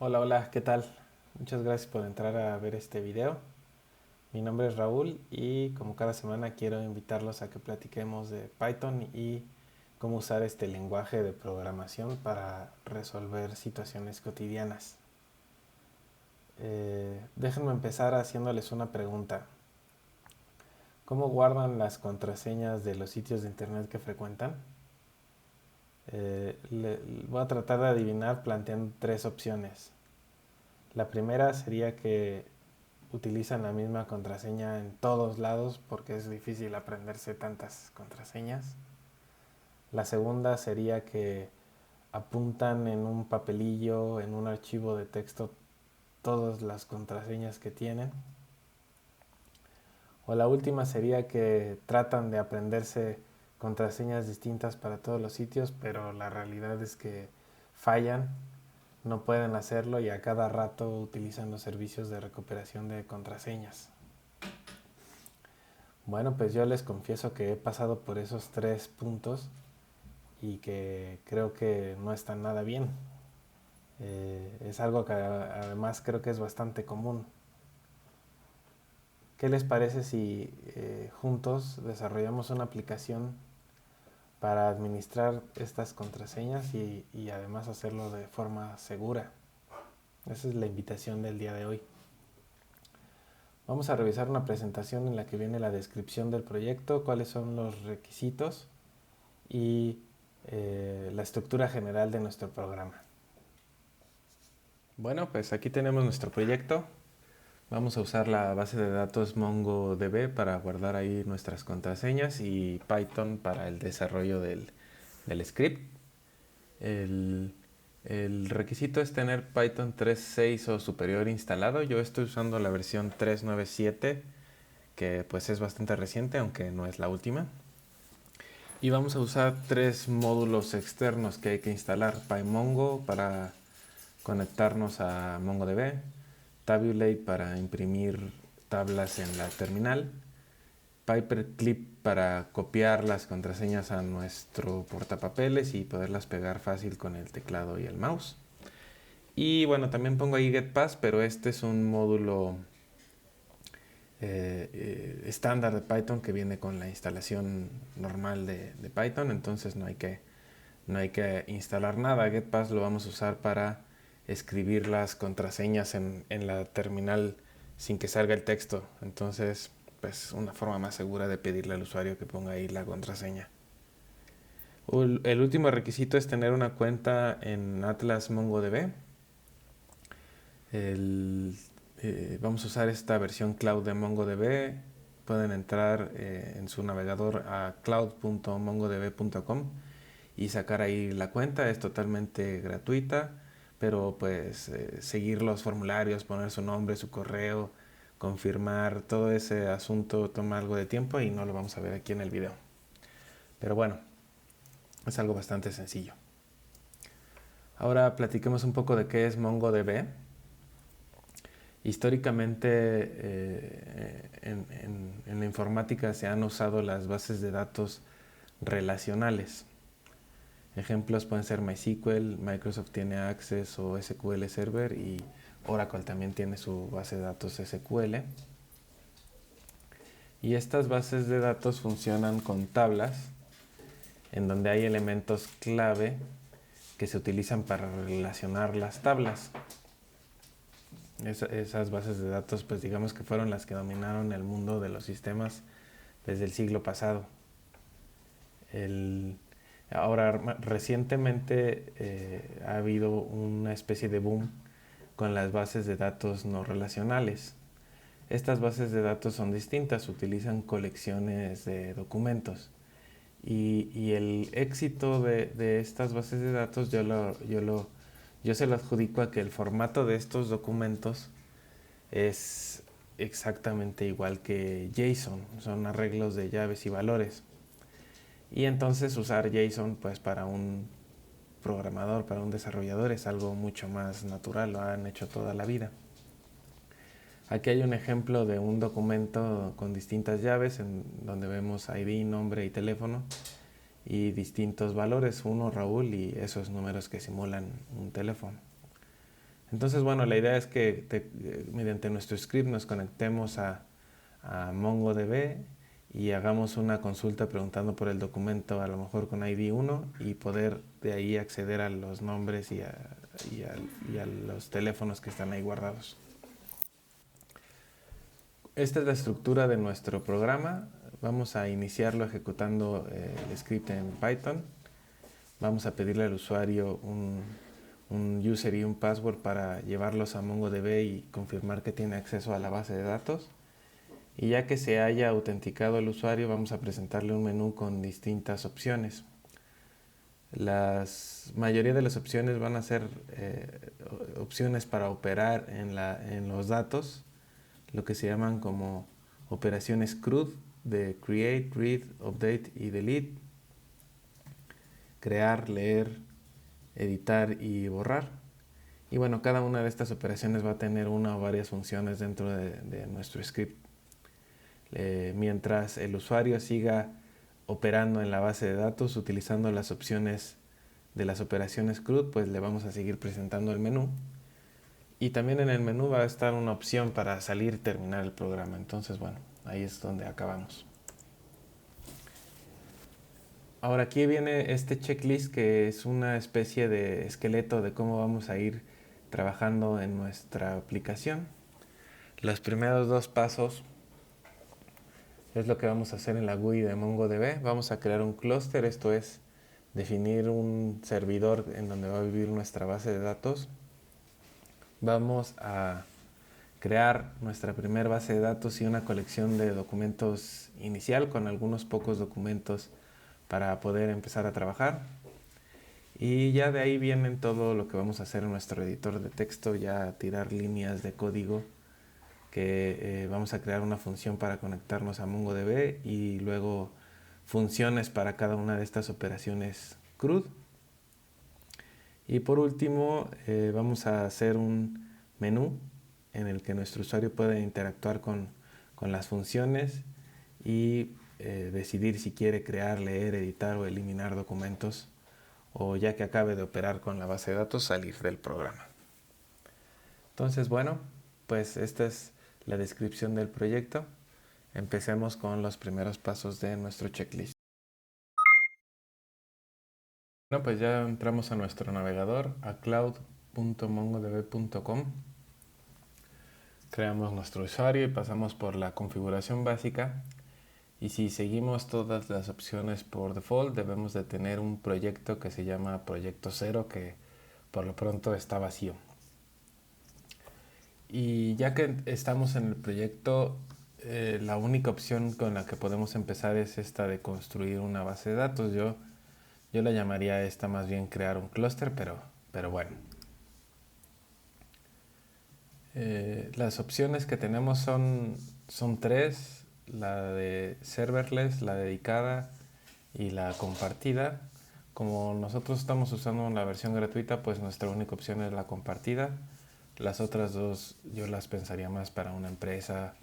Hola, hola, ¿qué tal? Muchas gracias por entrar a ver este video. Mi nombre es Raúl y como cada semana quiero invitarlos a que platiquemos de Python y cómo usar este lenguaje de programación para resolver situaciones cotidianas. Déjenme empezar haciéndoles una pregunta. ¿Cómo guardan las contraseñas de los sitios de internet que frecuentan? Voy a tratar de adivinar planteando tres opciones. La primera sería que utilizan la misma contraseña en todos lados porque es difícil aprenderse tantas contraseñas. La segunda sería que apuntan en un papelillo, en un archivo de texto, todas las contraseñas que tienen. O la última sería que tratan de aprenderse contraseñas distintas para todos los sitios, pero la realidad es que fallan, no pueden hacerlo y a cada rato utilizan los servicios de recuperación de contraseñas. Bueno, pues yo les confieso que he pasado por esos tres puntos y que creo que no están nada bien. Es algo que además creo que es bastante común. ¿Qué les parece si juntos desarrollamos una aplicación para administrar estas contraseñas y además hacerlo de forma segura? Esa es la invitación del día de hoy. Vamos a revisar una presentación en la que viene la descripción del proyecto, cuáles son los requisitos y la estructura general de nuestro programa. Bueno, pues aquí tenemos nuestro proyecto. Vamos a usar la base de datos MongoDB para guardar ahí nuestras contraseñas y Python para el desarrollo del script. El, el requisito es tener Python 3.6 o superior instalado. Yo estoy usando la versión 3.9.7, que pues es bastante reciente, aunque no es la última. Y vamos a usar tres módulos externos que hay que instalar. PyMongo para conectarnos a MongoDB, Tabulate para imprimir tablas en la terminal, Paperclip para copiar las contraseñas a nuestro portapapeles y poderlas pegar fácil con el teclado y el mouse. Y bueno, también pongo ahí GetPass, pero este es un módulo estándar de Python que viene con la instalación normal de Python, entonces no hay que instalar nada. GetPass lo vamos a usar para escribir las contraseñas en la terminal sin que salga el texto. Entonces, pues una forma más segura de pedirle al usuario que ponga ahí la contraseña. El último requisito es tener una cuenta en Atlas MongoDB. El, Vamos a usar esta versión cloud de MongoDB. Pueden entrar en su navegador a cloud.mongodb.com y sacar ahí la cuenta. Es totalmente gratuita, pero pues seguir los formularios, poner su nombre, su correo, confirmar, todo ese asunto toma algo de tiempo y no lo vamos a ver aquí en el video. Pero bueno, es algo bastante sencillo. Ahora platiquemos un poco de qué es MongoDB. Históricamente en la informática se han usado las bases de datos relacionales. Ejemplos pueden ser MySQL, Microsoft tiene Access o SQL Server y Oracle también tiene su base de datos SQL. Y estas bases de datos funcionan con tablas en donde hay elementos clave que se utilizan para relacionar las tablas. Esas bases de datos, pues digamos que fueron las que dominaron el mundo de los sistemas desde el siglo pasado. El, Ahora, recientemente ha habido una especie de boom con las bases de datos no relacionales. Estas bases de datos son distintas, utilizan colecciones de documentos. Y el éxito de estas bases de datos yo se lo adjudico a que el formato de estos documentos es exactamente igual que JSON, son arreglos de llaves y valores. Y entonces usar JSON pues para un programador, para un desarrollador es algo mucho más natural, lo han hecho toda la vida. Aquí hay un ejemplo de un documento con distintas llaves en donde vemos ID, nombre y teléfono y distintos valores, uno Raúl y esos números que simulan un teléfono. Entonces, bueno, la idea es que mediante nuestro script nos conectemos a MongoDB y hagamos una consulta preguntando por el documento, a lo mejor con ID 1, y poder de ahí acceder a los nombres y a los teléfonos que están ahí guardados. Esta es la estructura de nuestro programa. Vamos a iniciarlo ejecutando el script en Python. Vamos a pedirle al usuario un user y un password para llevarlos a MongoDB y confirmar que tiene acceso a la base de datos. Y ya que se haya autenticado el usuario, vamos a presentarle un menú con distintas opciones. La mayoría de las opciones van a ser opciones para operar en los datos, lo que se llaman como operaciones CRUD, de Create, Read, Update y Delete, crear, leer, editar y borrar. Y bueno, cada una de estas operaciones va a tener una o varias funciones dentro de nuestro script. Mientras el usuario siga operando en la base de datos utilizando las opciones de las operaciones CRUD, pues le vamos a seguir presentando el menú. Y también en el menú va a estar una opción para salir y terminar el programa. Entonces, bueno, ahí es donde acabamos. Ahora aquí viene este checklist, que es una especie de esqueleto de cómo vamos a ir trabajando en nuestra aplicación. Los primeros dos pasos es lo que vamos a hacer en la GUI de MongoDB. Vamos a crear un clúster, esto es definir un servidor en donde va a vivir nuestra base de datos. Vamos a crear nuestra primera base de datos y una colección de documentos inicial con algunos pocos documentos para poder empezar a trabajar. Y ya de ahí vienen todo lo que vamos a hacer en nuestro editor de texto, ya tirar líneas de código que vamos a crear una función para conectarnos a MongoDB y luego funciones para cada una de estas operaciones CRUD. Y por último vamos a hacer un menú en el que nuestro usuario puede interactuar con las funciones y decidir si quiere crear, leer, editar o eliminar documentos, o ya que acabe de operar con la base de datos, salir del programa. Entonces, bueno, pues esta es la descripción del proyecto. Empecemos con los primeros pasos de nuestro checklist. Bueno, pues ya entramos a nuestro navegador, a cloud.mongodb.com. Creamos nuestro usuario y pasamos por la configuración básica. Y si seguimos todas las opciones por default, debemos de tener un proyecto que se llama Proyecto Cero, que por lo pronto está vacío. Y ya que estamos en el proyecto, la única opción con la que podemos empezar es esta de construir una base de datos. Yo la llamaría esta más bien crear un clúster, pero bueno. Las opciones que tenemos son tres: la de serverless, la dedicada y la compartida. Como nosotros estamos usando una versión gratuita, pues nuestra única opción es la compartida. Las otras dos yo las pensaría más para una empresa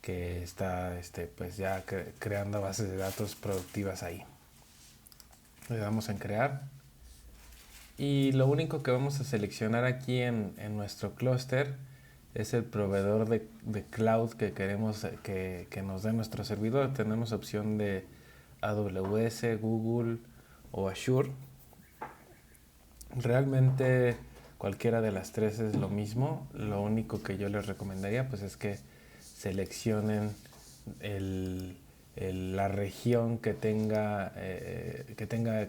que está pues ya creando bases de datos productivas ahí. Le damos en crear y lo único que vamos a seleccionar aquí en nuestro clúster es el proveedor de cloud que queremos que nos dé nuestro servidor. Tenemos opción de AWS, Google o Azure. Realmente cualquiera de las tres es lo mismo. Lo único que yo les recomendaría pues es que seleccionen la región que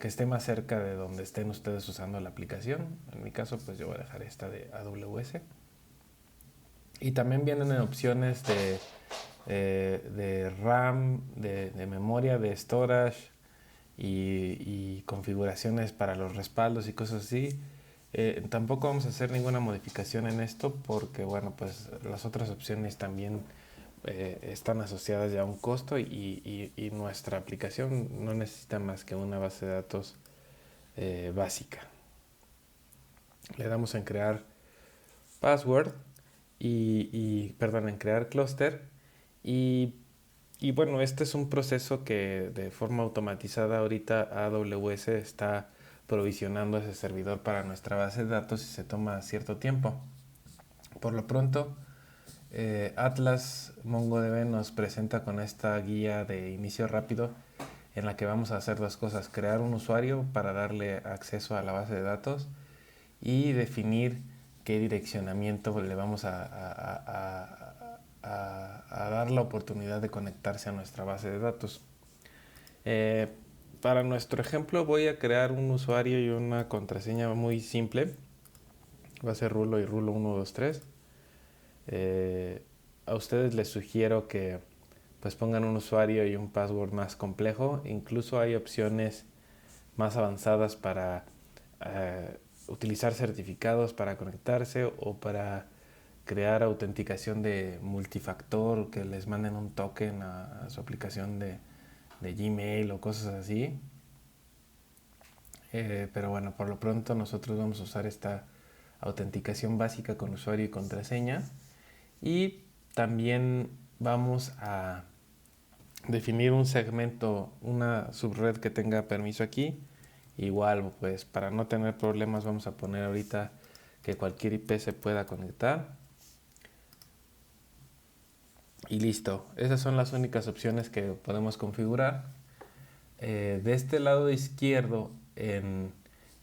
esté más cerca de donde estén ustedes usando la aplicación. En mi caso pues yo voy a dejar esta de AWS. Y también vienen opciones de RAM, de memoria, de storage y configuraciones para los respaldos y cosas así. Tampoco vamos a hacer ninguna modificación en esto porque bueno, pues las otras opciones también están asociadas ya a un costo y nuestra aplicación no necesita más que una base de datos básica. Le damos en crear password en crear clúster y bueno, este es un proceso que de forma automatizada ahorita AWS está provisionando ese servidor para nuestra base de datos y se toma cierto tiempo. Por lo pronto, Atlas MongoDB nos presenta con esta guía de inicio rápido en la que vamos a hacer dos cosas: crear un usuario para darle acceso a la base de datos y definir qué direccionamiento le vamos a dar la oportunidad de conectarse a nuestra base de datos. Eh, para nuestro ejemplo voy a crear un usuario y una contraseña muy simple. Va a ser rulo y rulo 1, 2, 3. A ustedes les sugiero que pues pongan un usuario y un password más complejo. Incluso hay opciones más avanzadas para utilizar certificados para conectarse o para crear autenticación de multifactor, que les manden un token a su aplicación de Gmail o cosas así. Pero bueno, por lo pronto nosotros vamos a usar esta autenticación básica con usuario y contraseña. Y también vamos a definir un segmento, una subred que tenga permiso aquí. Igual, pues para no tener problemas vamos a poner ahorita que cualquier IP se pueda conectar. Y listo, esas son las únicas opciones que podemos configurar. De este lado izquierdo, en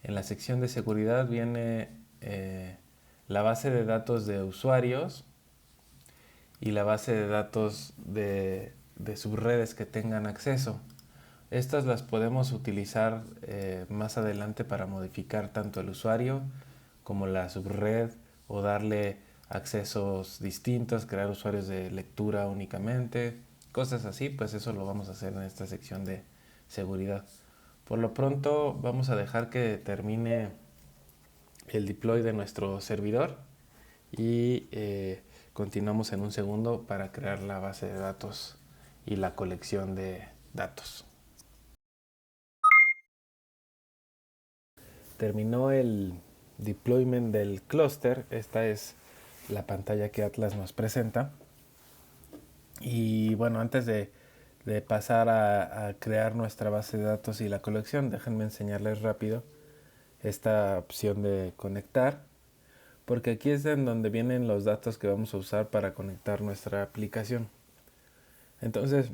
la sección de seguridad, viene la base de datos de usuarios y la base de datos de subredes que tengan acceso. Estas las podemos utilizar más adelante para modificar tanto el usuario como la subred o darle accesos distintos, crear usuarios de lectura únicamente, cosas así. Pues eso lo vamos a hacer en esta sección de seguridad. Por lo pronto vamos a dejar que termine el deploy de nuestro servidor y continuamos en un segundo para crear la base de datos y la colección de datos. Terminó el deployment del clúster. Esta es la pantalla que Atlas nos presenta. Y bueno, antes de pasar a crear nuestra base de datos y la colección, déjenme enseñarles rápido esta opción de conectar, porque aquí es en donde vienen los datos que vamos a usar para conectar nuestra aplicación. Entonces,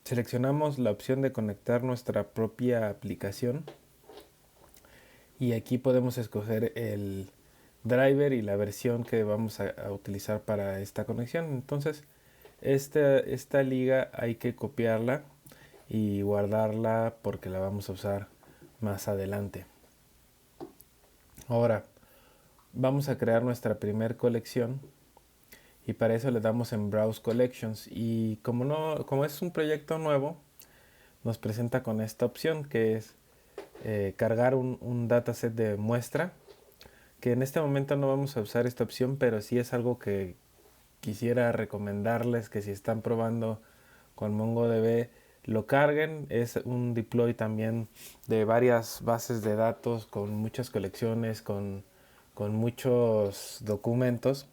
seleccionamos la opción de conectar nuestra propia aplicación y aquí podemos escoger el driver y la versión que vamos a utilizar para esta conexión. Entonces, esta liga hay que copiarla y guardarla porque la vamos a usar más adelante. Ahora, vamos a crear nuestra primer colección y para eso le damos en Browse Collections, y como es un proyecto nuevo, nos presenta con esta opción que es cargar un dataset de muestra, que en este momento no vamos a usar esta opción, pero sí es algo que quisiera recomendarles que si están probando con MongoDB lo carguen. Es un deploy también de varias bases de datos con muchas colecciones, con muchos documentos,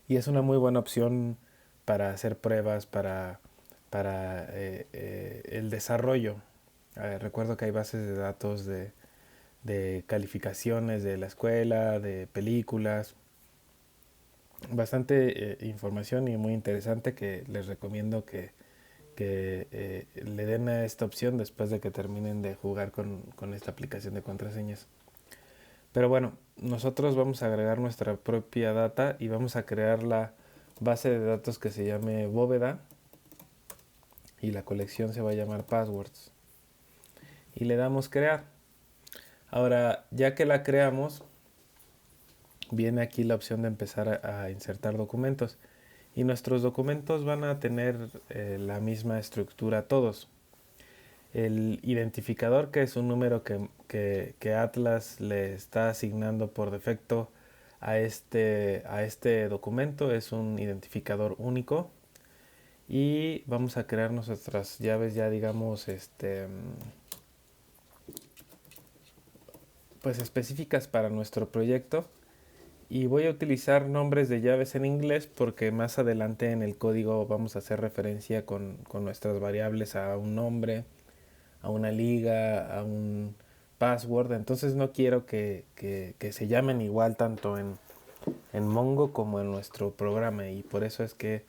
y es una muy buena opción para hacer pruebas, para el desarrollo. Recuerdo que hay bases de datos de calificaciones de la escuela, de películas, bastante información y muy interesante que les recomiendo que le den a esta opción después de que terminen de jugar con esta aplicación de contraseñas. Pero bueno, nosotros vamos a agregar nuestra propia data y vamos a crear la base de datos que se llame bóveda y la colección se va a llamar passwords. Y le damos crear. Ahora, ya que la creamos, viene aquí la opción de empezar a insertar documentos. Y nuestros documentos van a tener la misma estructura todos. El identificador, que es un número que Atlas le está asignando por defecto a este documento, es un identificador único. Y vamos a crear nuestras llaves ya, digamos, pues específicas para nuestro proyecto. Y voy a utilizar nombres de llaves en inglés porque más adelante en el código vamos a hacer referencia con nuestras variables a un nombre, a una liga, a un password. Entonces no quiero que se llamen igual tanto en en Mongo como en nuestro programa, y por eso es que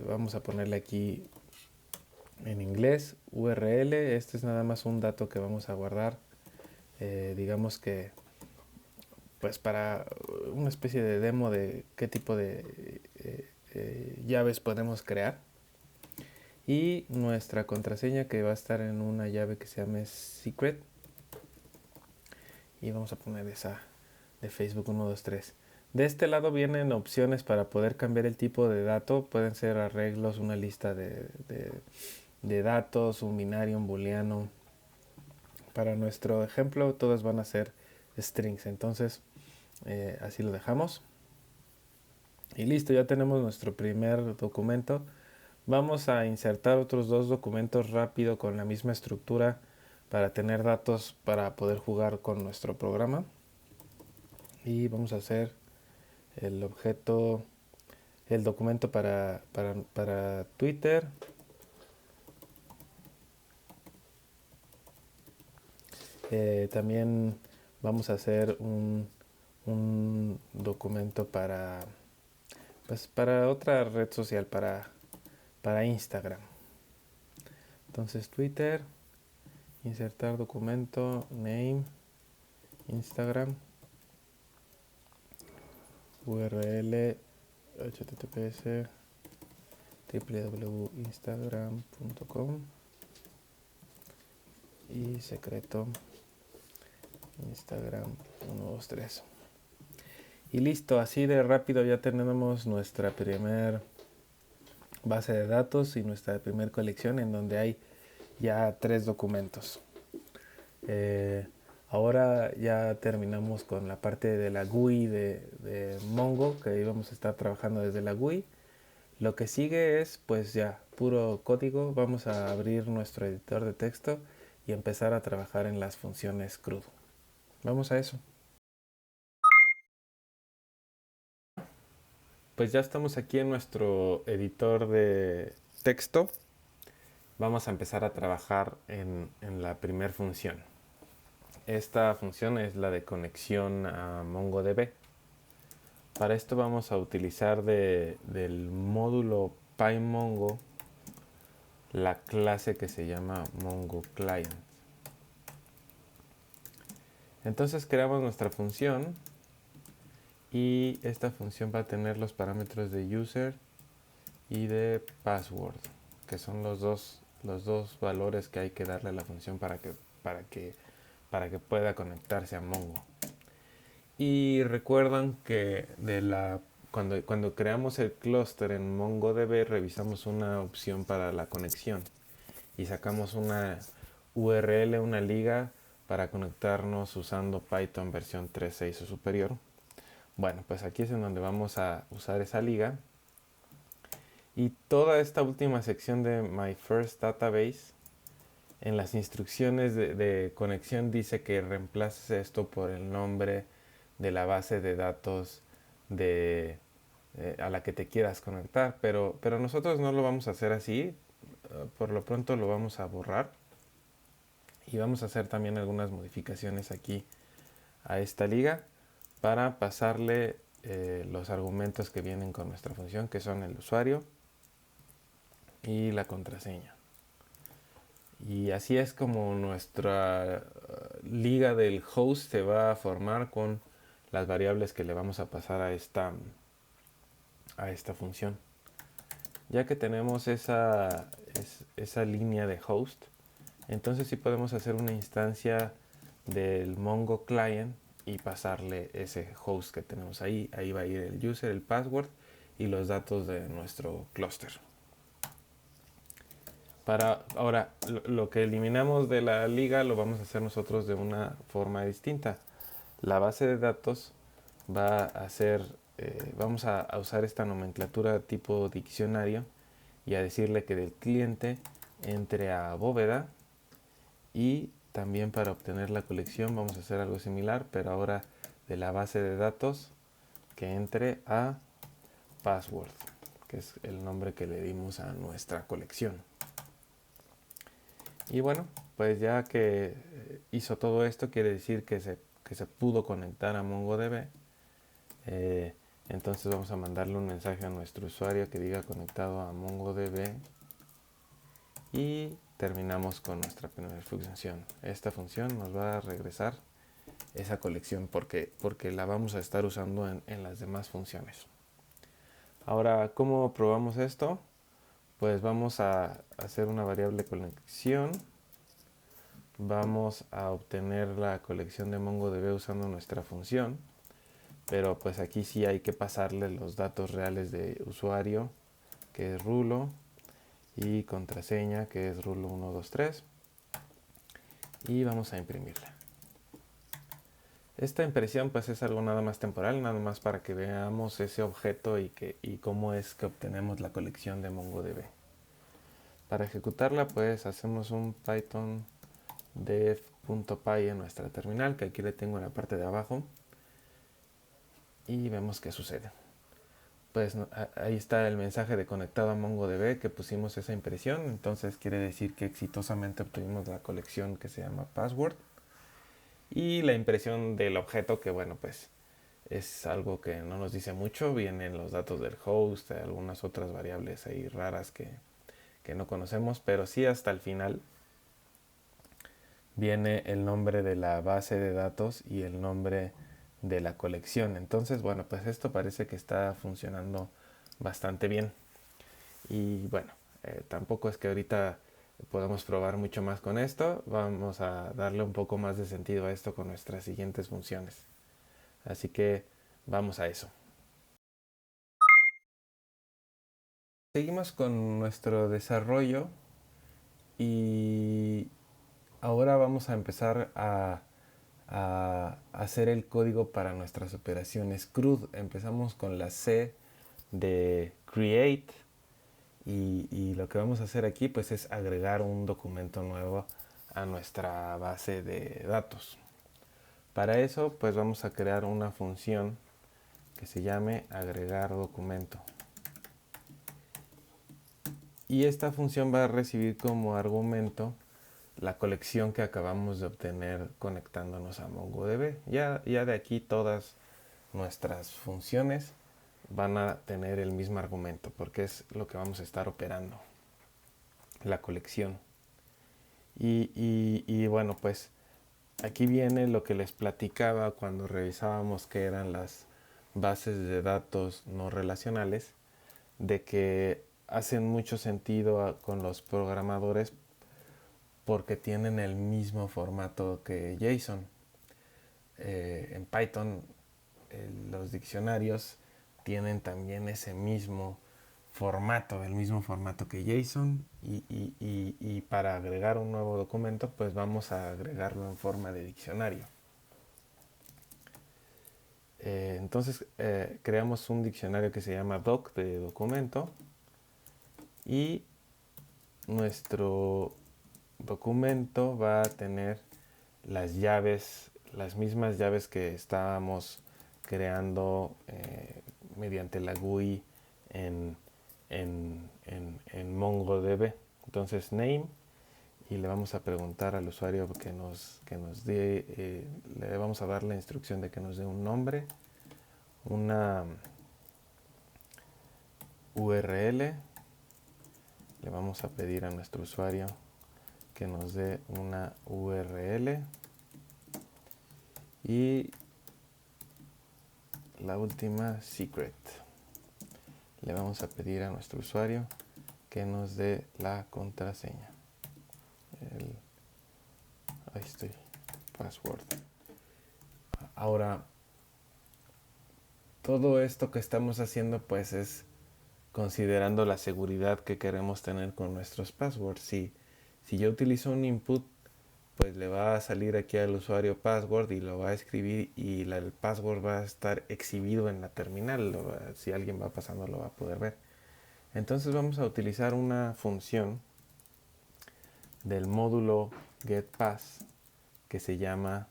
vamos a ponerle aquí en inglés URL. Este es nada más un dato que vamos a guardar, digamos que pues para una especie de demo de qué tipo de llaves podemos crear. Y nuestra contraseña, que va a estar en una llave que se llama secret, y vamos a poner esa de Facebook 123. De este lado vienen opciones para poder cambiar el tipo de dato. Pueden ser arreglos, una lista de datos, un binario, un booleano. Para nuestro ejemplo todos van a ser strings, entonces así lo dejamos. Y listo, ya tenemos nuestro primer documento. Vamos a insertar otros dos documentos rápido con la misma estructura para tener datos para poder jugar con nuestro programa. Y vamos a hacer el objeto, el documento para Twitter. También vamos a hacer un documento pues para otra red social, para Instagram. Entonces Twitter, insertar documento, name, Instagram, URL https www.instagram.com y secreto Instagram 123. Y listo, así de rápido ya tenemos nuestra primer base de datos y nuestra primer colección en donde hay ya 3 documentos. Ahora ya terminamos con la parte de la GUI de Mongo, que íbamos a estar trabajando desde la GUI. Lo que sigue es pues ya puro código. Vamos a abrir nuestro editor de texto y empezar a trabajar en las funciones CRUD. Vamos a eso. Pues ya estamos aquí en nuestro editor de texto. Vamos a empezar a trabajar en la primera función. Esta función es la de conexión a MongoDB. Para esto vamos a utilizar del módulo PyMongo la clase que se llama MongoClient. Entonces creamos nuestra función y esta función va a tener los parámetros de user y de password, que son los dos valores que hay que darle a la función para que pueda conectarse a Mongo. Y recuerdan que cuando creamos el clúster en MongoDB revisamos una opción para la conexión y sacamos una URL, una liga para conectarnos usando Python versión 3.6 o superior. Bueno, pues aquí es en donde vamos a usar esa liga. Y toda esta última sección de My First Database, en las instrucciones de conexión dice que reemplaces esto por el nombre de la base de datos a la que te quieras conectar. Pero nosotros no lo vamos a hacer así. Por lo pronto lo vamos a borrar. Y vamos a hacer también algunas modificaciones aquí a esta liga para pasarle los argumentos que vienen con nuestra función, que son el usuario y la contraseña. Y así es como nuestra liga del host se va a formar con las variables que le vamos a pasar a esta función. Ya que tenemos esa línea de host, entonces sí podemos hacer una instancia del Mongo Client y pasarle ese host que tenemos ahí. Ahí va a ir el user, el password y los datos de nuestro clúster. Ahora, lo que eliminamos de la liga lo vamos a hacer nosotros de una forma distinta. La base de datos va a ser, vamos a usar esta nomenclatura tipo diccionario y a decirle que del cliente entre a bóveda, y también para obtener la colección vamos a hacer algo similar, pero ahora de la base de datos que entre a password, que es el nombre que le dimos a nuestra colección. Y bueno, pues ya que hizo todo esto, quiere decir que se pudo conectar a MongoDB. Entonces vamos a mandarle un mensaje a nuestro usuario que diga conectado a MongoDB y terminamos con nuestra primera función. Esta función nos va a regresar esa colección porque la vamos a estar usando en las demás funciones. Ahora, ¿cómo probamos esto? Pues vamos a hacer una variable colección. Vamos a obtener la colección de MongoDB usando nuestra función, pero pues aquí sí hay que pasarle los datos reales de usuario, que es Rulo, y contraseña, que es Rulo123, y vamos a imprimirla. Esta impresión pues es algo nada más temporal, nada más para que veamos ese objeto y cómo es que obtenemos la colección de MongoDB. Para ejecutarla pues hacemos un python def.py en nuestra terminal, que aquí le tengo en la parte de abajo, y vemos qué sucede. Pues ahí está el mensaje de conectado a MongoDB, que pusimos esa impresión, entonces quiere decir que exitosamente obtuvimos la colección que se llama password, y la impresión del objeto, que bueno, pues es algo que no nos dice mucho, vienen los datos del host, algunas otras variables ahí raras que no conocemos, pero sí hasta el final viene el nombre de la base de datos y el nombre de la colección. Entonces, bueno, pues esto parece que está funcionando bastante bien. Y bueno, tampoco es que ahorita podamos probar mucho más con esto. Vamos a darle un poco más de sentido a esto con nuestras siguientes funciones. Así que vamos a eso. Seguimos con nuestro desarrollo y ahora vamos a empezar a hacer el código para nuestras operaciones CRUD. Empezamos con la C de create y lo que vamos a hacer aquí pues es agregar un documento nuevo a nuestra base de datos. Para eso pues vamos a crear una función que se llame agregar documento. Y esta función va a recibir como argumento la colección que acabamos de obtener conectándonos a MongoDB. Ya de aquí todas nuestras funciones van a tener el mismo argumento porque es lo que vamos a estar operando, la colección. Y bueno, pues aquí viene lo que les platicaba cuando revisábamos qué eran las bases de datos no relacionales, de que hacen mucho sentido con los programadores porque tienen el mismo formato que JSON. En Python los diccionarios tienen también ese mismo formato, el mismo formato que JSON, y para agregar un nuevo documento pues vamos a agregarlo en forma de diccionario. Entonces creamos un diccionario que se llama doc de documento, y nuestro documento va a tener las llaves, las mismas llaves que estábamos creando mediante la GUI en MongoDB. Entonces name, y le vamos a preguntar al usuario que nos dé, le vamos a dar la instrucción de que nos dé un nombre, una URL. Le vamos a pedir a nuestro usuario que nos dé una URL, y la última secret. Le vamos a pedir a nuestro usuario que nos dé la contraseña, password. Ahora, todo esto que estamos haciendo pues es considerando la seguridad que queremos tener con nuestros passwords. Si yo utilizo un input, pues le va a salir aquí al usuario password y lo va a escribir, y el password va a estar exhibido en la terminal. Si alguien va pasando lo va a poder ver. Entonces vamos a utilizar una función del módulo getPass que se llama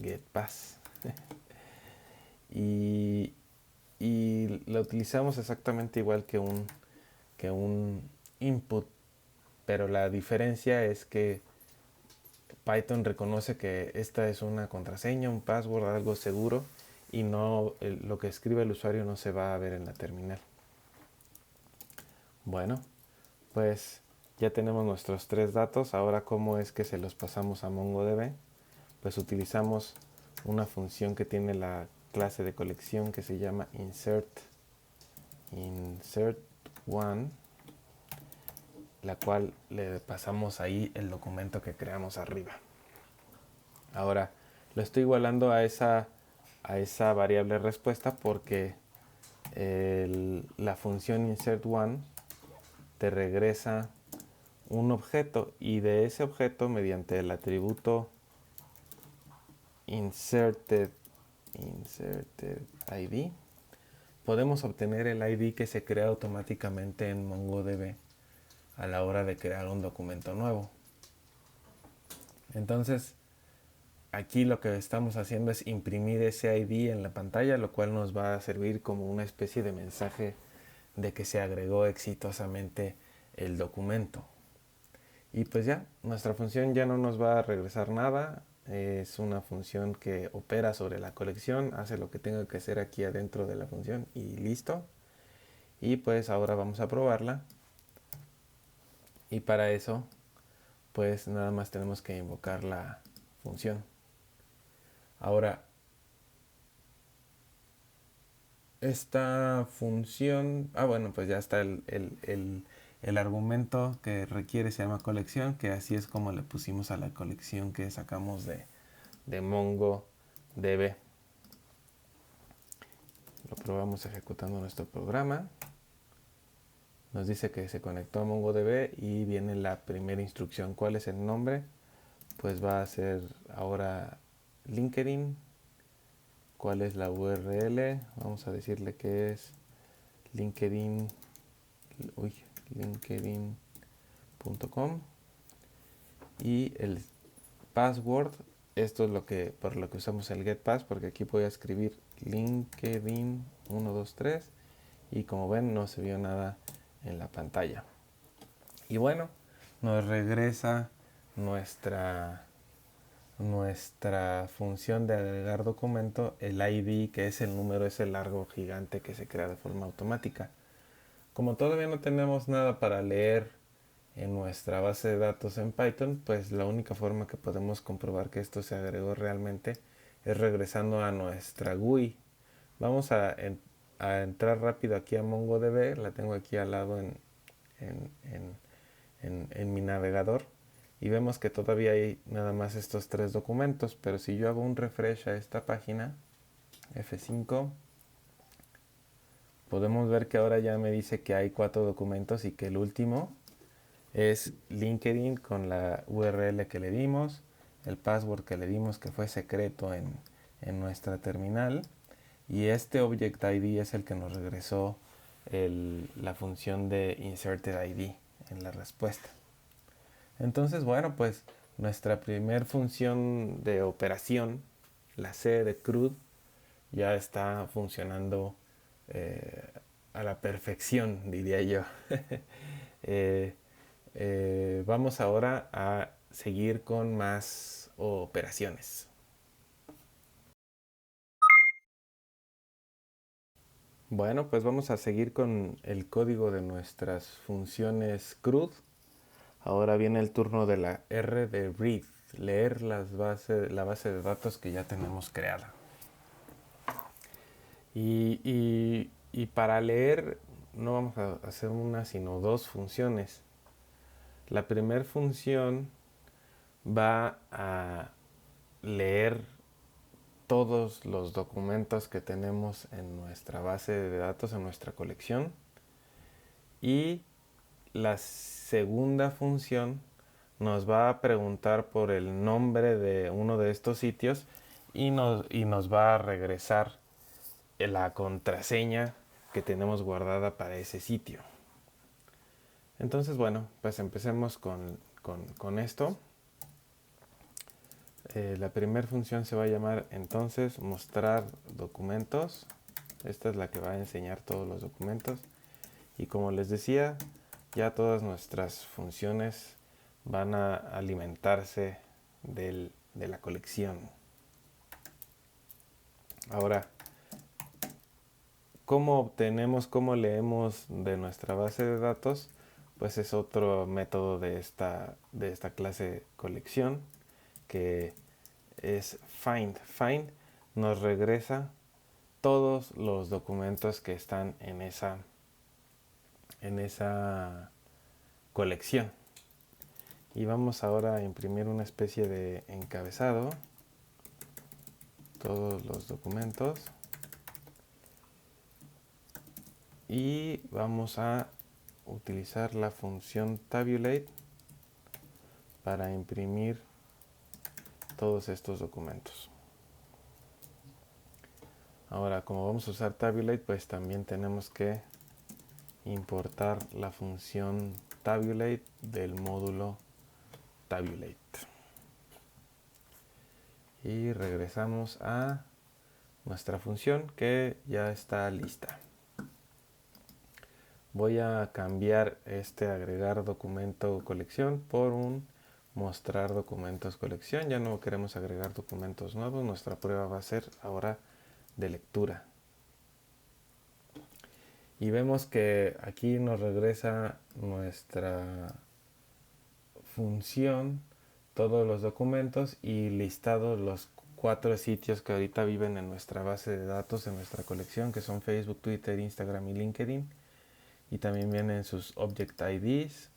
getPass. y la utilizamos exactamente igual que un input, pero la diferencia es que Python reconoce que esta es una contraseña, un password, algo seguro, y no lo que escribe el usuario no se va a ver en la terminal. Bueno, pues ya tenemos nuestros 3 datos. Ahora, ¿cómo es que se los pasamos a MongoDB? Pues utilizamos una función que tiene la clase de colección que se llama insert1, la cual le pasamos ahí el documento que creamos arriba. Ahora lo estoy igualando a esa variable respuesta porque la función insert1 te regresa un objeto, y de ese objeto, mediante el atributo inserted ID, podemos obtener el ID que se crea automáticamente en MongoDB a la hora de crear un documento nuevo. Entonces, aquí lo que estamos haciendo es imprimir ese ID en la pantalla, lo cual nos va a servir como una especie de mensaje de que se agregó exitosamente el documento. Y pues ya, nuestra función ya no nos va a regresar nada. Es una función que opera sobre la colección, hace lo que tenga que hacer aquí adentro de la función y listo. Y pues ahora vamos a probarla. Y para eso, pues nada más tenemos que invocar la función. Ahora, esta función, bueno, pues ya está el argumento que requiere, se llama colección, que así es como le pusimos a la colección que sacamos de MongoDB. Lo probamos ejecutando nuestro programa. Nos dice que se conectó a MongoDB y viene la primera instrucción. ¿Cuál es el nombre? Pues va a ser ahora LinkedIn. ¿Cuál es la URL? Vamos a decirle que es linkedin.com. Y el password, esto es por lo que usamos el getPass, porque aquí voy a escribir LinkedIn 123 y como ven no se vio nada en la pantalla. Y bueno, nos regresa nuestra función de agregar documento, el ID, que es el número ese largo gigante que se crea de forma automática. Como todavía no tenemos nada para leer en nuestra base de datos en Python, pues la única forma que podemos comprobar que esto se agregó realmente es regresando a nuestra GUI. Vamos a entrar rápido aquí a MongoDB, la tengo aquí al lado en mi navegador, y vemos que todavía hay nada más estos 3 documentos, pero si yo hago un refresh a esta página, F5, podemos ver que ahora ya me dice que hay 4 documentos y que el último es LinkedIn con la URL que le dimos, el password que le dimos que fue secreto en nuestra terminal, y este Object ID es el que nos regresó la función de inserted ID en la respuesta. Entonces, bueno, pues nuestra primer función de operación, la C de CRUD, ya está funcionando a la perfección, diría yo. Vamos ahora a seguir con más operaciones. Bueno, pues vamos a seguir con el código de nuestras funciones CRUD. Ahora viene el turno de la R de read, leer la base de datos que ya tenemos creada. Y para leer no vamos a hacer una sino 2 funciones. La primera función va a leer todos los documentos que tenemos en nuestra base de datos, en nuestra colección. Y la segunda función nos va a preguntar por el nombre de uno de estos sitios y nos va a regresar la contraseña que tenemos guardada para ese sitio. Entonces, bueno, pues empecemos con esto. La primera función se va a llamar entonces mostrar documentos. Esta es la que va a enseñar todos los documentos. Y como les decía, ya todas nuestras funciones van a alimentarse de la colección. Ahora, ¿Cómo obtenemos, cómo leemos de nuestra base de datos? Pues es otro método de esta clase colección, que es find. Find nos regresa todos los documentos que están en esa colección. Y vamos ahora a imprimir una especie de encabezado, todos los documentos, y vamos a utilizar la función tabulate para imprimir todos estos documentos. Ahora, como vamos a usar tabulate, pues también tenemos que importar la función tabulate del módulo tabulate. Y regresamos a nuestra función, que ya está lista. Voy a cambiar este agregar documento colección por un mostrar documentos colección. Ya no queremos agregar documentos nuevos. Nuestra prueba va a ser ahora de lectura. Y vemos que aquí nos regresa nuestra función, todos los documentos y listados los 4 sitios que ahorita viven en nuestra base de datos, en nuestra colección, que son Facebook, Twitter, Instagram y LinkedIn. Y también vienen sus Object IDs,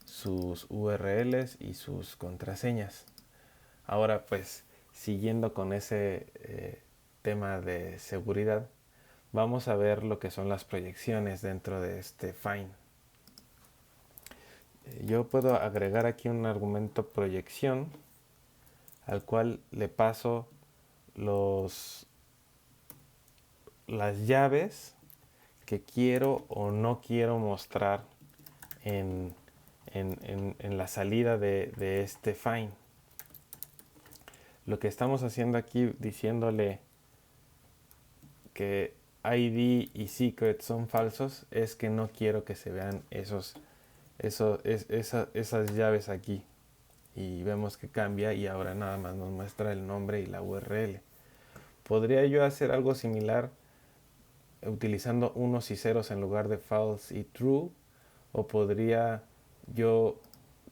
sus URLs y sus contraseñas. Ahora pues, siguiendo con ese tema de seguridad, vamos a ver lo que son las proyecciones dentro de este find. Yo puedo agregar aquí un argumento proyección al cual le paso las llaves que quiero o no quiero mostrar en la salida de este find. Lo que estamos haciendo aquí, diciéndole que ID y secret son falsos, es que no quiero que se vean esas llaves aquí. Y vemos que cambia y ahora nada más nos muestra el nombre y la URL. ¿Podría yo hacer algo similar utilizando unos y ceros en lugar de false y true? ¿O podría yo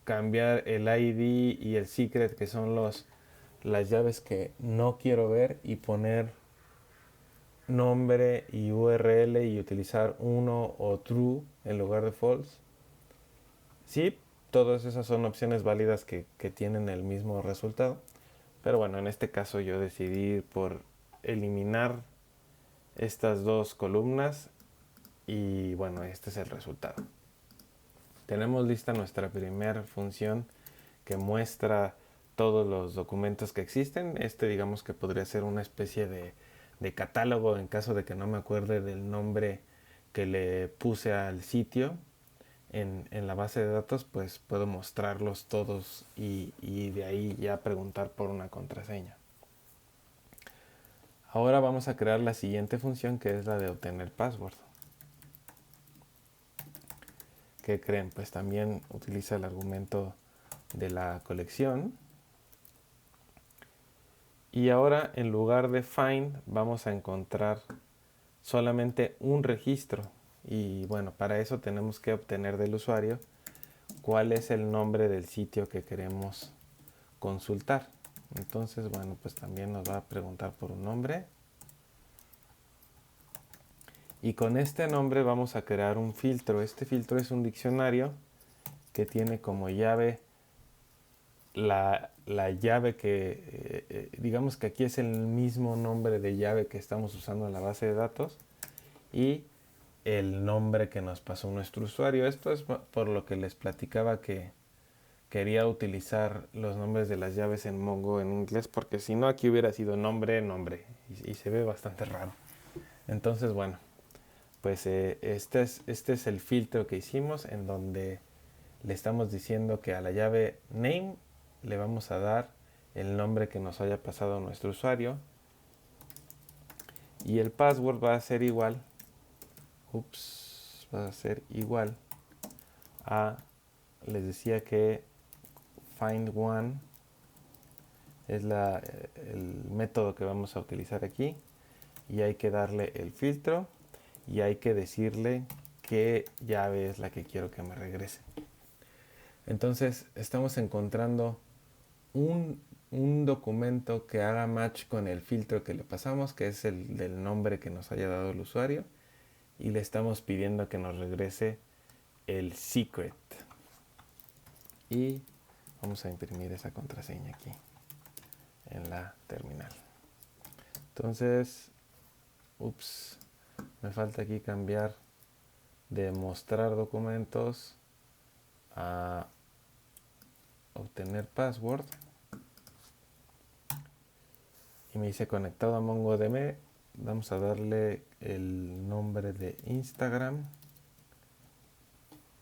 cambiar el ID y el secret, que son las llaves que no quiero ver, y poner nombre y URL y utilizar uno o true en lugar de false? Sí, todas esas son opciones válidas que tienen el mismo resultado. Pero bueno, en este caso yo decidí por eliminar estas dos columnas y bueno, este es el resultado. Tenemos lista nuestra primera función que muestra todos los documentos que existen. Digamos que podría ser una especie de catálogo en caso de que no me acuerde del nombre que le puse al sitio en la base de datos, pues puedo mostrarlos todos y de ahí ya preguntar por una contraseña. Ahora vamos a crear la siguiente función, que es la de obtener password. ¿Qué creen? Pues también utiliza el argumento de la colección. Y ahora, en lugar de find, vamos a encontrar solamente un registro. Y bueno, para eso tenemos que obtener del usuario cuál es el nombre del sitio que queremos consultar. Entonces, bueno, pues también nos va a preguntar por un nombre. Y con este nombre vamos a crear un filtro. Este filtro es un diccionario que tiene como llave la llave que, digamos que aquí es el mismo nombre de llave que estamos usando en la base de datos y el nombre que nos pasó nuestro usuario. Esto es por lo que les platicaba que quería utilizar los nombres de las llaves en Mongo en inglés, porque si no aquí hubiera sido nombre, y se ve bastante raro. Entonces, bueno, pues este es el filtro que hicimos, en donde le estamos diciendo que a la llave name le vamos a dar el nombre que nos haya pasado nuestro usuario, y el password va a ser igual a, les decía que find one es el método que vamos a utilizar aquí, y hay que darle el filtro y hay que decirle qué llave es la que quiero que me regrese. Entonces estamos encontrando un documento que haga match con el filtro que le pasamos, que es el del nombre que nos haya dado el usuario, y le estamos pidiendo que nos regrese el secret. Y vamos a imprimir esa contraseña aquí en la terminal. Entonces, me falta aquí cambiar de mostrar documentos a obtener password. Y me dice conectado a MongoDB. Vamos a darle el nombre de Instagram.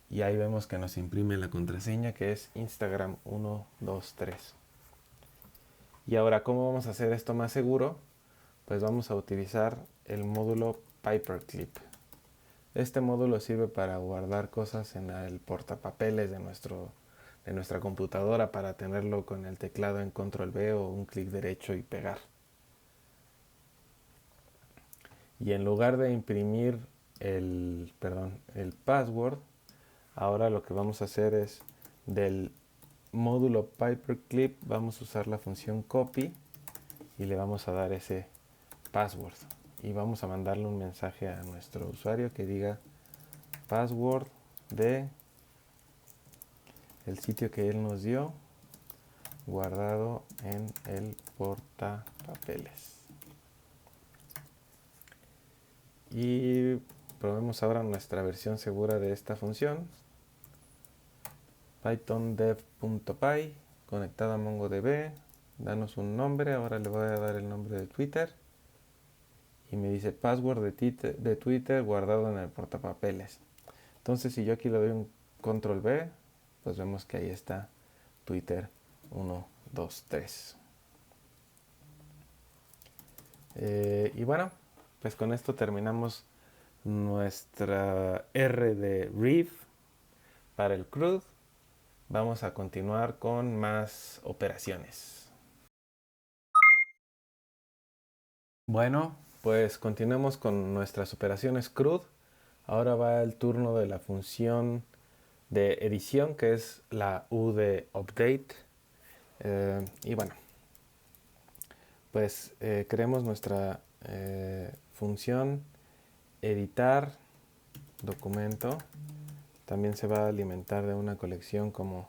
Y ahí vemos que nos imprime la contraseña, que es Instagram123. Y ahora, ¿cómo vamos a hacer esto más seguro? Pues vamos a utilizar el módulo Paperclip. Este módulo sirve para guardar cosas en el portapapeles de nuestra computadora, para tenerlo con el teclado en control V o un clic derecho y pegar. Y en lugar de imprimir el password, ahora lo que vamos a hacer es del módulo Paperclip vamos a usar la función copy y le vamos a dar ese password. Y vamos a mandarle un mensaje a nuestro usuario que diga password de el sitio que él nos dio guardado en el portapapeles. Y probemos ahora nuestra versión segura de esta función. Python dev.py conectado a MongoDB. Danos un nombre. Ahora le voy a dar el nombre de Twitter. Y me dice password de Twitter guardado en el portapapeles. Entonces, si yo aquí le doy un control V, pues vemos que ahí está Twitter 123. Y bueno, pues con esto terminamos nuestra R de Reef para el CRUD. Vamos a continuar con más operaciones. Bueno, pues continuemos con nuestras operaciones CRUD. Ahora va el turno de la función de edición, que es la U de update. Y bueno, pues creemos nuestra función editar documento. También se va a alimentar de una colección como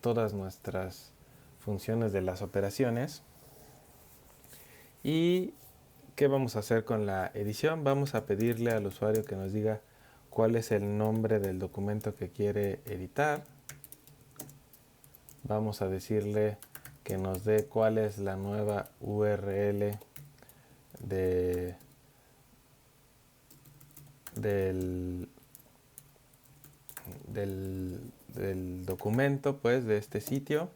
todas nuestras funciones de las operaciones. ¿Y qué vamos a hacer con la edición? Vamos a pedirle al usuario que nos diga cuál es el nombre del documento que quiere editar. Vamos a decirle que nos dé cuál es la nueva URL del documento, pues, de este sitio.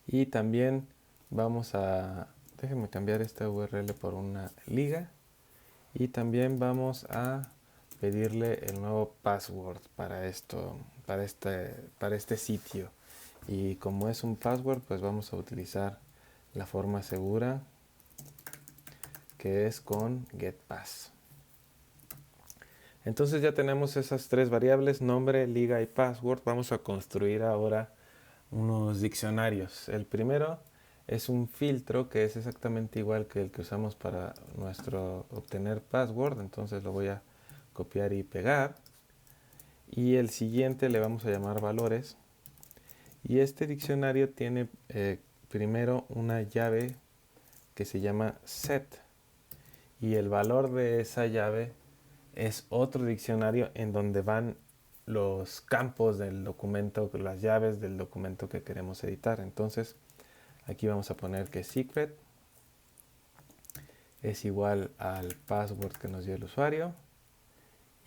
Y también vamos a... Déjenme cambiar esta URL por una liga. Y también vamos a pedirle el nuevo password para esto, para este sitio. Y como es un password, pues vamos a utilizar la forma segura, que es con getPass. Entonces ya tenemos esas tres variables, nombre, liga y password. Vamos a construir ahora unos diccionarios. El primero es un filtro que es exactamente igual que el que usamos para nuestro obtener password. Entonces lo voy a copiar y pegar. Y el siguiente le vamos a llamar valores. Y este diccionario tiene primero una llave que se llama set. Y el valor de esa llave es otro diccionario en donde van los campos del documento, las llaves del documento que queremos editar. Entonces aquí vamos a poner que secret es igual al password que nos dio el usuario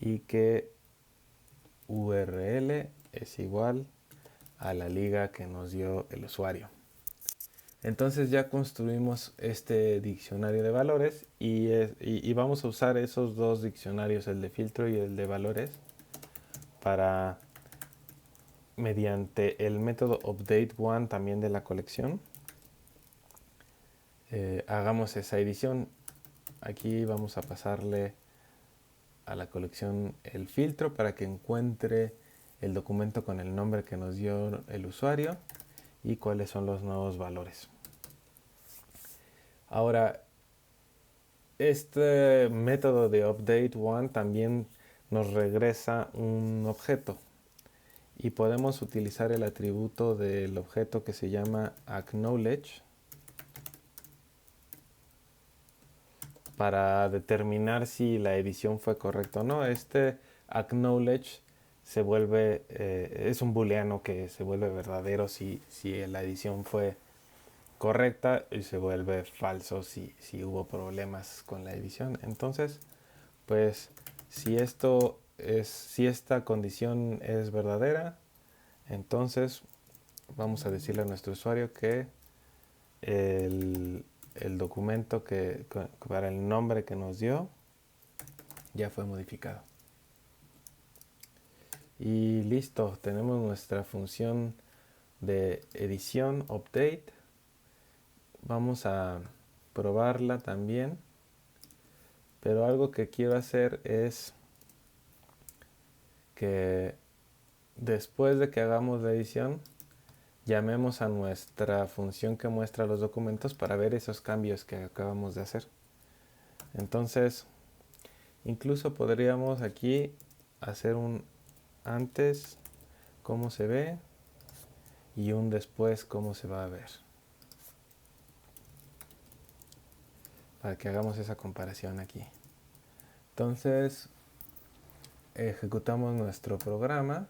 y que URL es igual a la liga que nos dio el usuario. Entonces ya construimos este diccionario de valores y vamos a usar esos dos diccionarios, el de filtro y el de valores, para, mediante el método update1 también de la colección, hagamos esa edición. aquí vamos a pasarle a la colección el filtro para que encuentre el documento con el nombre que nos dio el usuario y cuáles son los nuevos valores. Ahora, este método de update_one también nos regresa un objeto y podemos utilizar el atributo del objeto que se llama acknowledge para determinar si la edición fue correcta o no. Este acknowledge se vuelve, es un booleano que se vuelve verdadero si la edición fue correcta y se vuelve falso si hubo problemas con la edición. Entonces, pues si esta condición es verdadera, entonces vamos a decirle a nuestro usuario que el documento para el nombre que nos dio ya fue modificado. Y listo, tenemos nuestra función de edición update. Vamos a probarla también, pero algo que quiero hacer es que después de que hagamos la edición, llamemos a nuestra función que muestra los documentos para ver esos cambios que acabamos de hacer. Entonces, incluso podríamos aquí hacer un antes cómo se ve y un después cómo se va a ver, para que hagamos esa comparación aquí. Entonces, ejecutamos nuestro programa,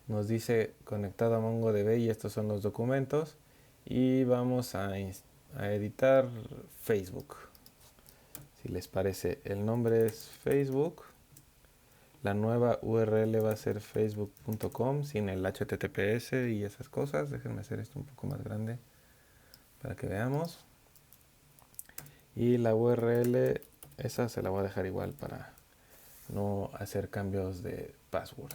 nos dice conectado a MongoDB y estos son los documentos, y vamos a editar Facebook. Si les parece, el nombre es Facebook, la nueva URL va a ser facebook.com sin el HTTPS y esas cosas. Déjenme hacer esto un poco más grande para que veamos. Y la URL, esa se la voy a dejar igual para no hacer cambios de password.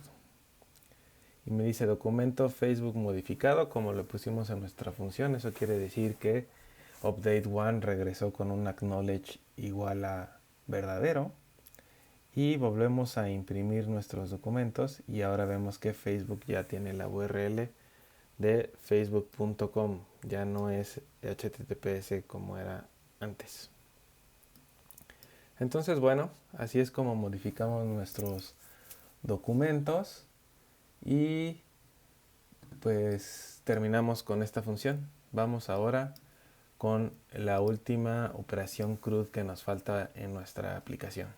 Y me dice documento Facebook modificado, como lo pusimos en nuestra función. Eso quiere decir que update_one regresó con un acknowledge igual a verdadero. Y volvemos a imprimir nuestros documentos y ahora vemos que Facebook ya tiene la URL de facebook.com. Ya no es HTTPS como era antes. Entonces, bueno, así es como modificamos nuestros documentos y pues terminamos con esta función. Vamos ahora con la última operación CRUD que nos falta en nuestra aplicación.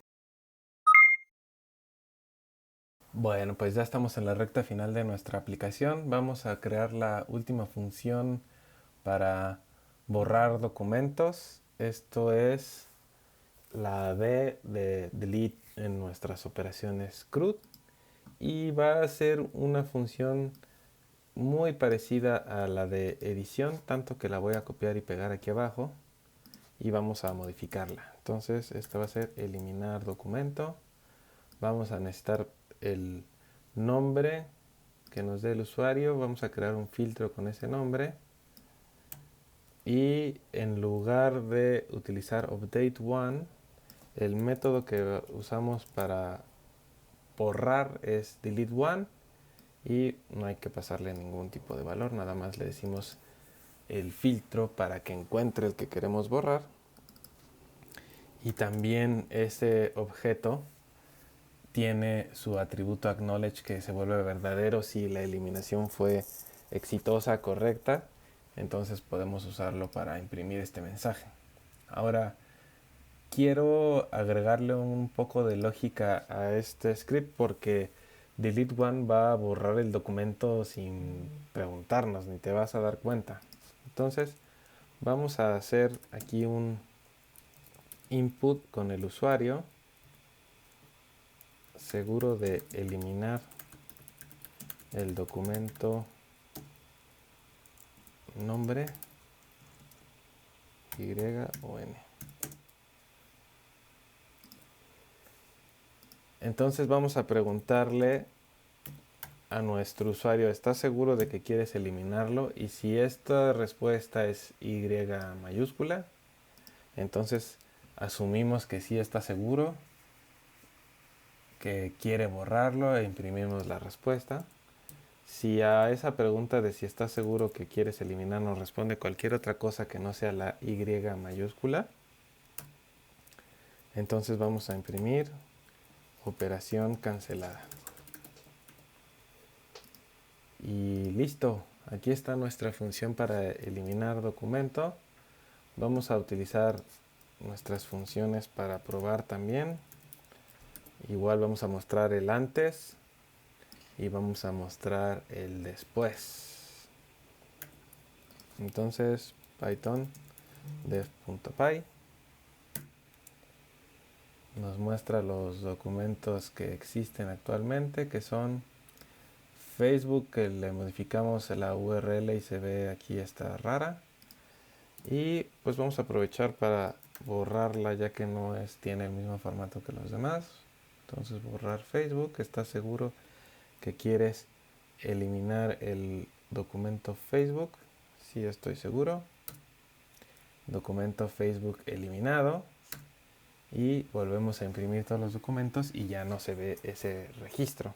Bueno, pues ya estamos en la recta final de nuestra aplicación. Vamos a crear la última función para borrar documentos. Esto es la D de delete en nuestras operaciones CRUD y va a ser una función muy parecida a la de edición, tanto que la voy a copiar y pegar aquí abajo y vamos a modificarla. Entonces esta va a ser eliminar documento. Vamos a necesitar el nombre que nos dé el usuario. Vamos a crear un filtro con ese nombre y en lugar de utilizar update_one, el método que usamos para borrar es delete_one y no hay que pasarle ningún tipo de valor, nada más le decimos el filtro para que encuentre el que queremos borrar. Y también ese objeto tiene su atributo acknowledge que se vuelve verdadero si la eliminación fue exitosa, correcta. Entonces podemos usarlo para imprimir este mensaje. Ahora quiero agregarle un poco de lógica a este script porque delete_one va a borrar el documento sin preguntarnos, ni te vas a dar cuenta. Entonces vamos a hacer aquí un input con el usuario seguro de eliminar el documento nombre Y o N. Entonces vamos a preguntarle a nuestro usuario, ¿estás seguro de que quieres eliminarlo? Y si esta respuesta es Y mayúscula, entonces asumimos que sí está seguro, que quiere borrarlo e imprimimos la respuesta. Si a esa pregunta de si estás seguro que quieres eliminar nos responde cualquier otra cosa que no sea la Y mayúscula, entonces vamos a imprimir operación cancelada. Y listo, aquí está nuestra función para eliminar documento. Vamos a utilizar nuestras funciones para probar también. Igual vamos a mostrar el antes y vamos a mostrar el después. Entonces Python def.py nos muestra los documentos que existen actualmente, que son Facebook, que le modificamos la URL y se ve aquí esta rara, y pues vamos a aprovechar para borrarla ya que no tiene el mismo formato que los demás. Entonces borrar Facebook. ¿Estás seguro que quieres eliminar el documento Facebook? Sí, estoy seguro. Documento Facebook eliminado. Y volvemos a imprimir todos los documentos y ya no se ve ese registro.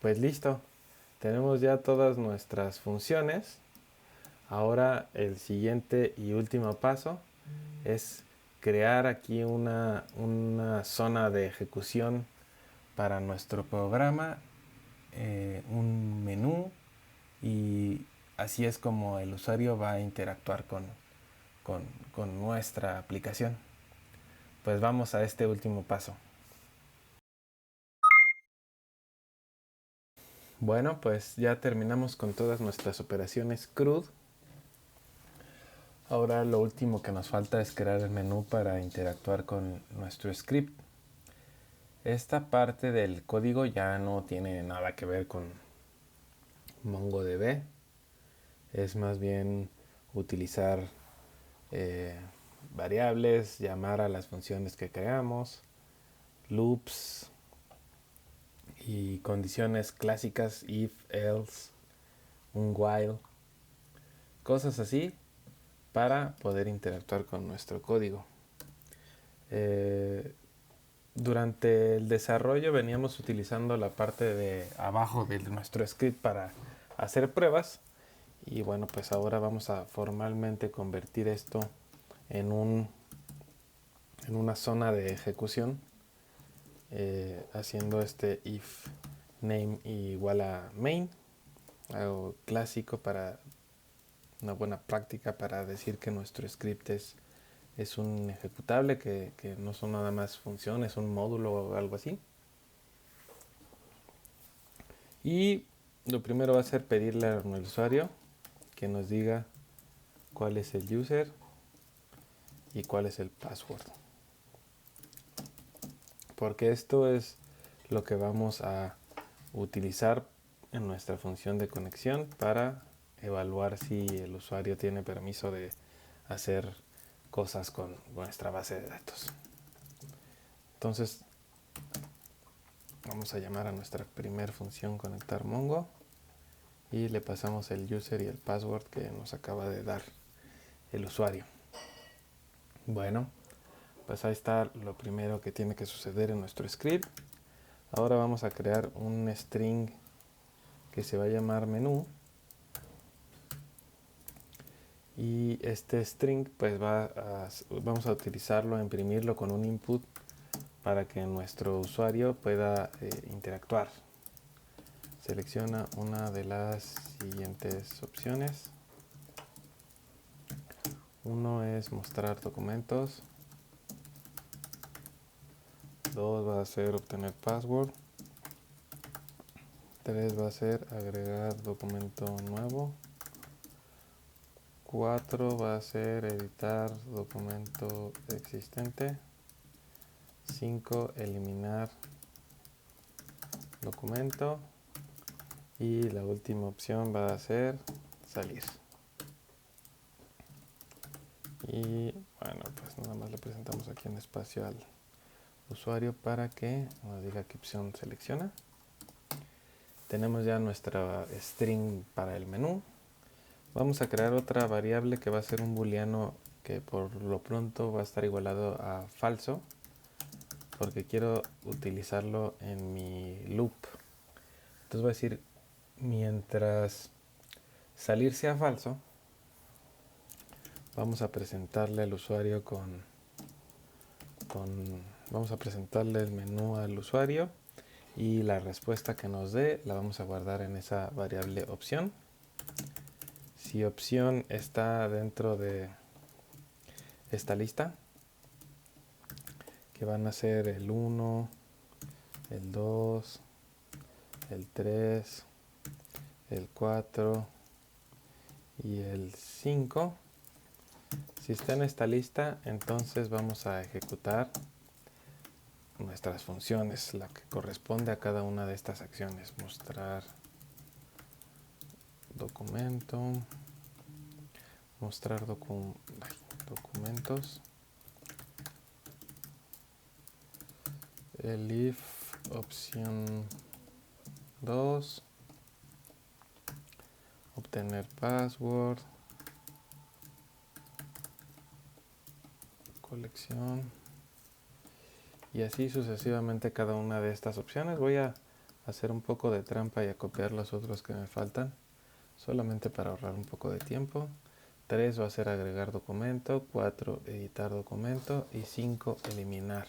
Pues listo, tenemos ya todas nuestras funciones. Ahora el siguiente y último paso es crear aquí una zona de ejecución para nuestro programa, un menú, y así es como el usuario va a interactuar con nuestra aplicación. Pues vamos a este último paso. Bueno, pues ya terminamos con todas nuestras operaciones CRUD. Ahora lo último que nos falta es crear el menú para interactuar con nuestro script. Esta parte del código ya no tiene nada que ver con MongoDB. Es más bien utilizar variables, llamar a las funciones que creamos, loops y condiciones clásicas, if, else, un while, cosas así para poder interactuar con nuestro código. Durante el desarrollo veníamos utilizando la parte de abajo de nuestro script para hacer pruebas, y bueno, pues ahora vamos a formalmente convertir esto en una zona de ejecución, haciendo este if name igual a main, algo clásico, para una buena práctica para decir que nuestro script es un ejecutable, que no son nada más funciones, un módulo o algo así. Y lo primero va a ser pedirle al usuario que nos diga cuál es el user y cuál es el password, porque esto es lo que vamos a utilizar en nuestra función de conexión para evaluar si el usuario tiene permiso de hacer cosas con nuestra base de datos. Entonces vamos a llamar a nuestra primer función conectar Mongo y le pasamos el user y el password que nos acaba de dar el usuario. Bueno, pues ahí está lo primero que tiene que suceder en nuestro script. Ahora vamos a crear un string que se va a llamar menú, y este string pues vamos a utilizarlo, imprimirlo con un input para que nuestro usuario pueda interactuar. Selecciona una de las siguientes opciones. Uno es mostrar documentos. 2 va a ser obtener password. 3 va a ser agregar documento nuevo. 4 va a ser editar documento existente. 5 eliminar documento. Y la última opción va a ser salir. Y bueno, pues nada más le presentamos aquí un espacio al usuario para que nos diga qué opción selecciona. Tenemos ya nuestra string para el menú. Vamos a crear otra variable que va a ser un booleano que por lo pronto va a estar igualado a falso, porque quiero utilizarlo en mi loop. Entonces voy a decir, mientras salir sea falso, vamos a presentarle al usuario vamos a presentarle el menú al usuario, y la respuesta que nos dé la vamos a guardar en esa variable opción. Si opción está dentro de esta lista, que van a ser el 1, el 2, el 3, el 4 y el 5. Si está en esta lista, entonces vamos a ejecutar nuestras funciones, la que corresponde a cada una de estas acciones. Mostrar documento, mostrar documentos, el if opción 2, obtener password, colección, y así sucesivamente cada una de estas opciones. Voy a hacer un poco de trampa y a copiar los otros que me faltan, solamente para ahorrar un poco de tiempo. 3 va a ser agregar documento, 4 editar documento y 5 eliminar.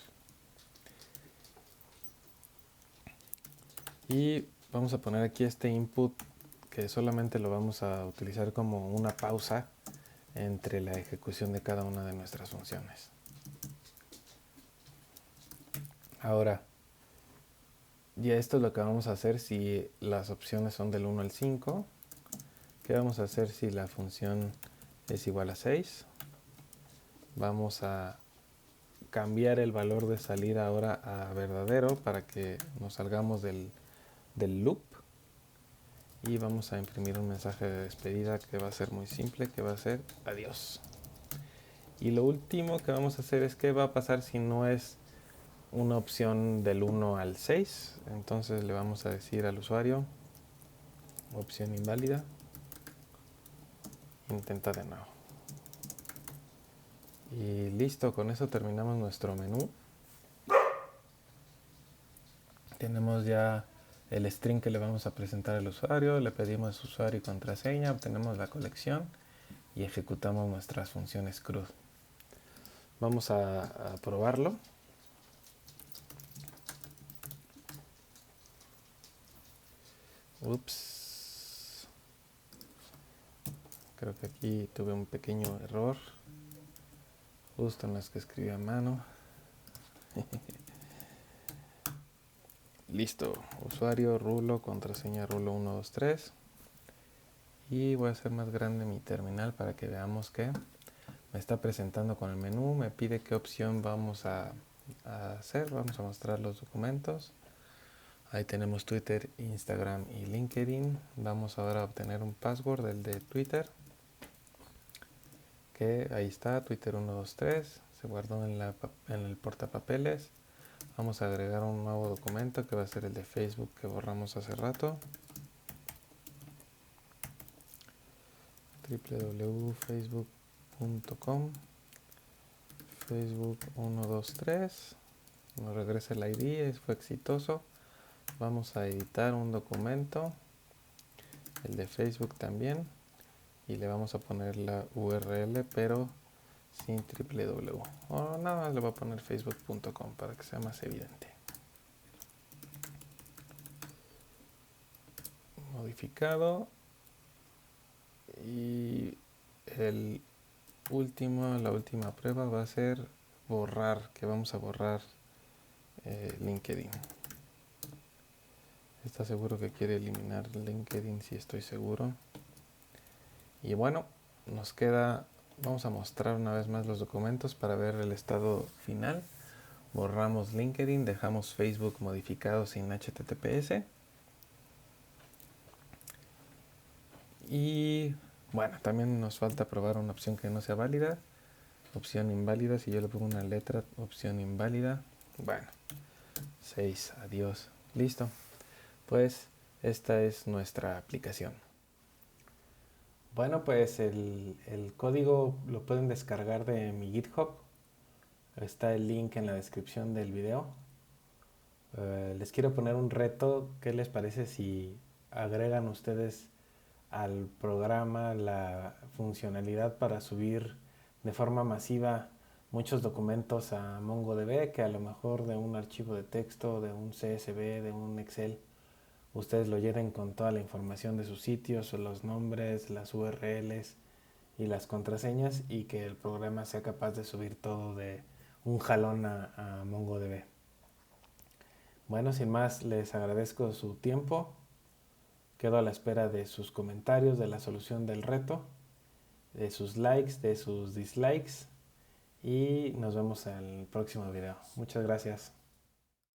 Y vamos a poner aquí este input, que solamente lo vamos a utilizar como una pausa entre la ejecución de cada una de nuestras funciones. Ahora, ya esto es lo que vamos a hacer si las opciones son del 1 al 5. ¿Qué vamos a hacer si la función es igual a 6? Vamos a cambiar el valor de salida ahora a verdadero para que nos salgamos del loop. Y vamos a imprimir un mensaje de despedida que va a ser muy simple, que va a ser adiós. Y lo último que vamos a hacer es qué va a pasar si no es una opción del 1 al 6. Entonces le vamos a decir al usuario, opción inválida, intenta de nuevo. Y listo, con eso terminamos nuestro menú. Tenemos ya el string que le vamos a presentar al usuario, le pedimos usuario y contraseña, obtenemos la colección y ejecutamos nuestras funciones CRUD. Vamos a probarlo. Ups. Creo que aquí tuve un pequeño error, justo en las que escribí a mano. Listo, usuario, rulo, contraseña rulo 123. Y voy a hacer más grande mi terminal para que veamos que me está presentando con el menú. Me pide qué opción vamos a hacer. Vamos a mostrar los documentos. Ahí tenemos Twitter, Instagram y LinkedIn. Vamos ahora a obtener un password del de Twitter, que ahí está, Twitter 123. Se guardó en el portapapeles. Vamos a agregar un nuevo documento que va a ser el de Facebook que borramos hace rato. www.facebook.com Facebook 123. Nos regresa el ID, fue exitoso. Vamos a editar un documento, el de Facebook también, y le vamos a poner la URL, pero sin www. O nada más le voy a poner facebook.com para que sea más evidente. Modificado. Y la última prueba va a ser borrar, que vamos a borrar LinkedIn. ¿Está seguro que quiere eliminar LinkedIn? Sí, estoy seguro. Y bueno, nos queda, vamos a mostrar una vez más los documentos para ver el estado final. Borramos LinkedIn, dejamos Facebook modificado sin HTTPS. Y bueno, también nos falta probar una opción que no sea válida. Opción inválida, si yo le pongo una letra, opción inválida. Bueno, 6, adiós. Listo. Pues esta es nuestra aplicación. Bueno, pues el código lo pueden descargar de mi GitHub. Está el link en la descripción del video. Les quiero poner un reto. ¿Qué les parece si agregan ustedes al programa la funcionalidad para subir de forma masiva muchos documentos a MongoDB, que a lo mejor de un archivo de texto, de un CSV, de un Excel, ustedes lo llenen con toda la información de sus sitios, los nombres, las URLs y las contraseñas, y que el programa sea capaz de subir todo de un jalón a MongoDB? Bueno, sin más, les agradezco su tiempo. Quedo a la espera de sus comentarios, de la solución del reto, de sus likes, de sus dislikes, y nos vemos en el próximo video. Muchas gracias.